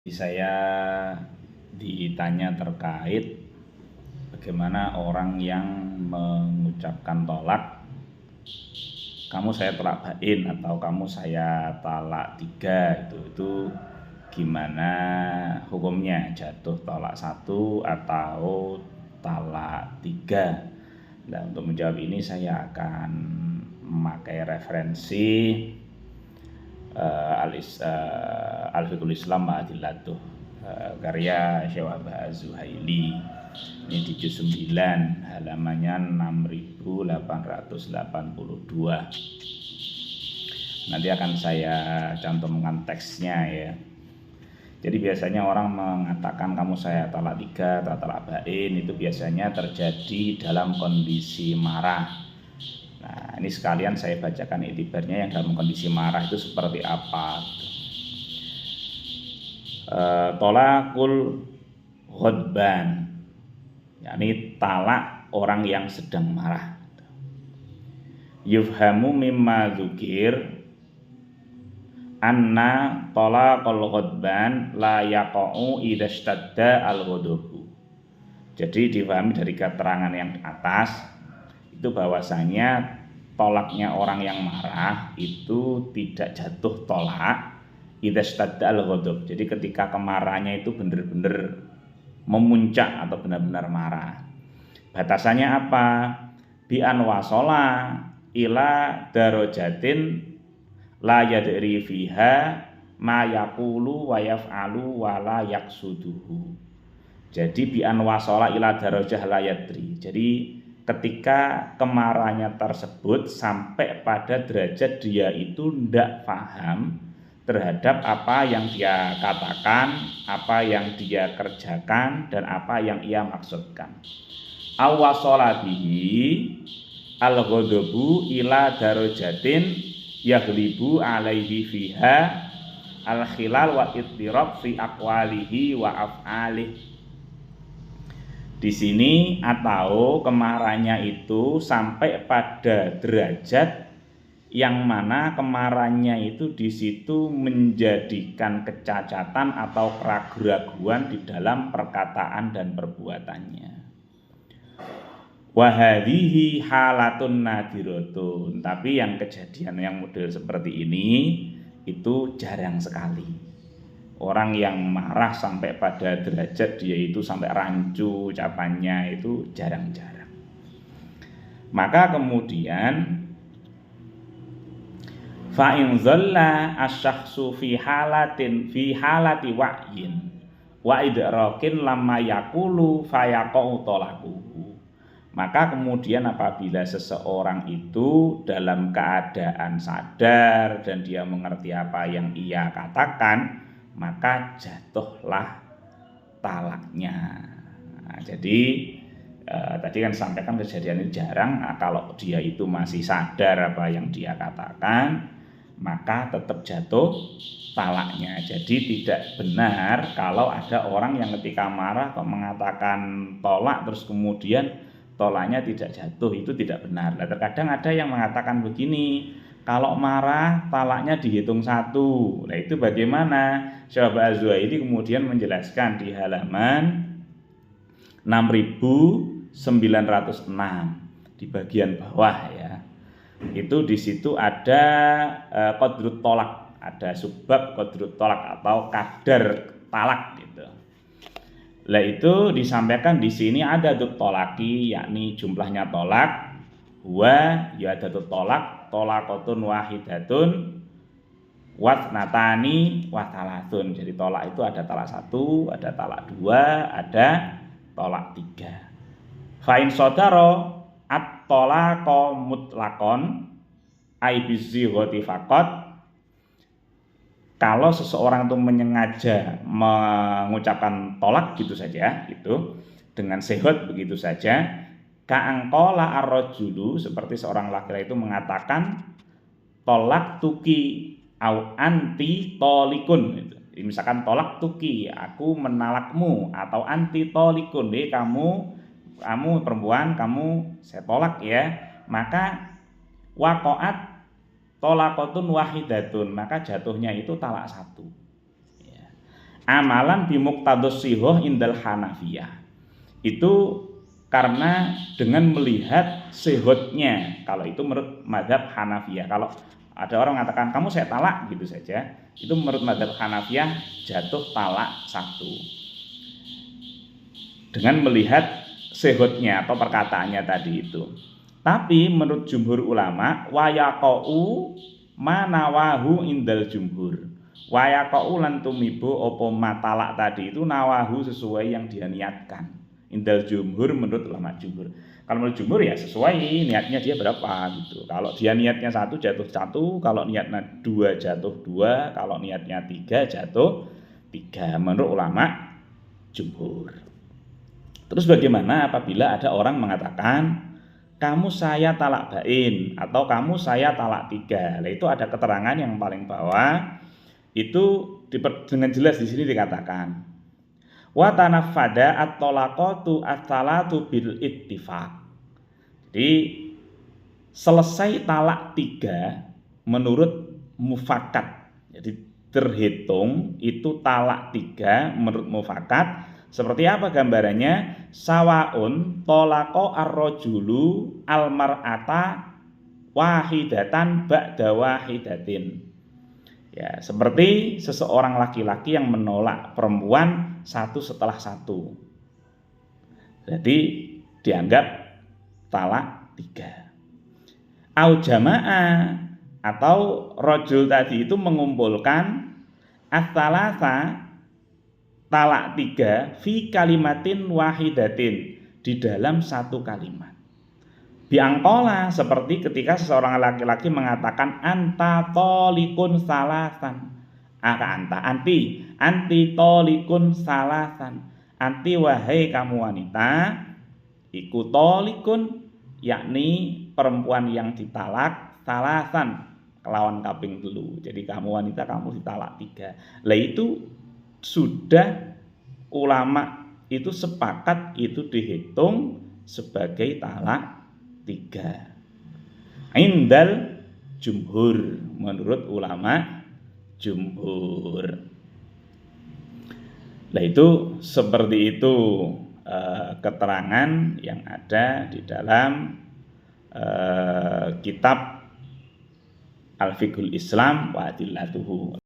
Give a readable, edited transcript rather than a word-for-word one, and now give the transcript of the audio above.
Saya ditanya terkait bagaimana orang yang mengucapkan tolak, kamu saya tolak bain atau kamu saya talak tiga, itu gimana hukumnya, jatuh talak satu atau talak tiga. Nah, untuk menjawab ini saya akan memakai referensi Al-Fiqhul Islam Ma'adillatuh, karya Syekh Wahbah Az-Zuhaili. Ini di juz 9 halamannya 6882. Nanti akan saya cantumkan teksnya ya. Jadi biasanya orang mengatakan kamu saya talak tiga atau talak bain, itu biasanya terjadi dalam kondisi marah. Nah, ini sekalian saya bacakan iktibarnya yang dalam kondisi marah itu seperti apa. Tolakul ghadban, yakni talak orang yang sedang marah. Yufhamu mimma dzukir anna tolakul ghadban la yaqa'u idza ishtadda al-ghadabu. Jadi difahami dari keterangan yang atas itu bahwasanya tolaknya orang yang marah itu tidak jatuh tolak idza ishtadda al-ghadab. Jadi ketika kemarahannya itu benar-benar memuncak atau benar-benar marah. Batasannya apa? Bi an wasala ila darajatin la yadri fiha ma yaqulu wa yaf'alu wa la yaqsuduhu. Jadi bi an wasala ila darajah la yadri. Jadi ketika kemarahannya tersebut sampai pada derajat dia itu tidak paham terhadap apa yang dia katakan, apa yang dia kerjakan, dan apa yang ia maksudkan. Awwasola bihi al-ghadabu ila darajatin yaghlibu alaihi fiha al-khilal wa ittirab fi aqwalihi wa af'alihi. Di sini atau kemarahannya itu sampai pada derajat yang mana kemarahannya itu di situ menjadikan kecacatan atau keraguan di dalam perkataan dan perbuatannya. Wa hadhihi halatun nadiratun. Tapi yang kejadian yang model seperti ini itu jarang sekali. Orang yang marah sampai pada derajat dia itu sampai rancu ucapannya itu jarang-jarang. Maka kemudian fa in dhalla asy-syakhsu fi halati wa'yin wa idrakin lamma yaqulu fayaqau talaquhu. Maka kemudian apabila seseorang itu dalam keadaan sadar dan dia mengerti apa yang ia katakan, maka jatuhlah talaknya. Nah, jadi tadi kan sampaikan kejadian ini jarang. Nah, kalau dia itu masih sadar apa yang dia katakan, maka tetap jatuh talaknya. Jadi tidak benar kalau ada orang yang ketika marah kok mengatakan tolak terus kemudian tolaknya tidak jatuh, itu tidak benar. Nah, terkadang ada yang mengatakan begini, kalau marah talaknya dihitung satu. Nah, itu bagaimana? Syekh Wahbah Az-Zuhaili kemudian menjelaskan di halaman 6906 di bagian bawah ya. Itu di situ ada qadrut tolak, ada subbab qadrut tolak atau kadar talak gitu. Lah itu disampaikan di sini ada dut tolaki, yakni jumlahnya tolak, wa ya ada dut tolak, tolakotun wahidatun, watnatani watalatun. Jadi tolak itu ada talak satu, ada talak dua, ada tolak tiga. Fa'in sodaro at-tolako mutlakon aibizi ghotifakot. Kalau seseorang itu menyengaja mengucapkan tolak gitu saja, itu dengan sehot begitu saja, ka'angkola ar-rajulu, seperti seorang laki-laki itu mengatakan tolak tuki au anti tolikun gitu. Misalkan tolak tuki, aku menalakmu, atau anti tolikun, kamu perempuan, kamu saya tolak ya, maka waqa'at tolakotun wahidatun, maka jatuhnya itu talak satu ya. amalan bimuqtadus sihoh indal Hanafiyah. Itu karena dengan melihat sehotnya, kalau itu menurut mazhab Hanafiyah. Kalau ada orang mengatakan kamu saya talak gitu saja, itu menurut mazhab Hanafiyah jatuh talak satu. Dengan melihat sehotnya atau perkataannya tadi itu. Tapi menurut jumhur ulama wayaqau manawahu indal jumhur. Wayaqau lan tumibo opo matalak tadi itu nawahu sesuai yang dia niatkan. Indal jumhur menurut ulama jumhur. Kalau menurut jumhur ya sesuai niatnya dia berapa gitu. Kalau dia niatnya 1 jatuh 1, kalau niatnya 2 jatuh 2, kalau niatnya 3 jatuh 3 menurut ulama jumhur. Terus bagaimana apabila ada orang mengatakan kamu saya talak bain atau kamu saya talak 3? Nah, itu ada keterangan yang paling bawah itu dengan jelas di sini dikatakan wa tanaffada at-talaqatu at-talatu bil ittifaq. Jadi selesai talak 3 menurut mufakat. Jadi terhitung itu talak 3 menurut mufakat. Seperti apa gambarannya? Sawaun tolako ar-rajulu al-mar'ata wahidatan ba'da wahidatin. Ya, seperti seseorang laki-laki yang menolak perempuan satu setelah satu. Jadi dianggap talak 3. Au jamaah atau rajul tadi itu mengumpulkan as-salasa talak 3 fi kalimatin wahidatin di dalam satu kalimat. Biangkola seperti ketika seseorang laki-laki mengatakan anta tolikun salasan. Anti tolikun salasan. Anti wahai kamu wanita, iku tolikun yakni perempuan yang ditalak salasan kelawan kaping 3. Jadi kamu wanita kamu ditalak 3. Lah itu sudah ulama itu sepakat itu dihitung sebagai talak 3 indal jumhur menurut ulama jumhur. Nah itu seperti itu keterangan yang ada di dalam kitab Al-Fiqhul Islam wa Adillatuhu.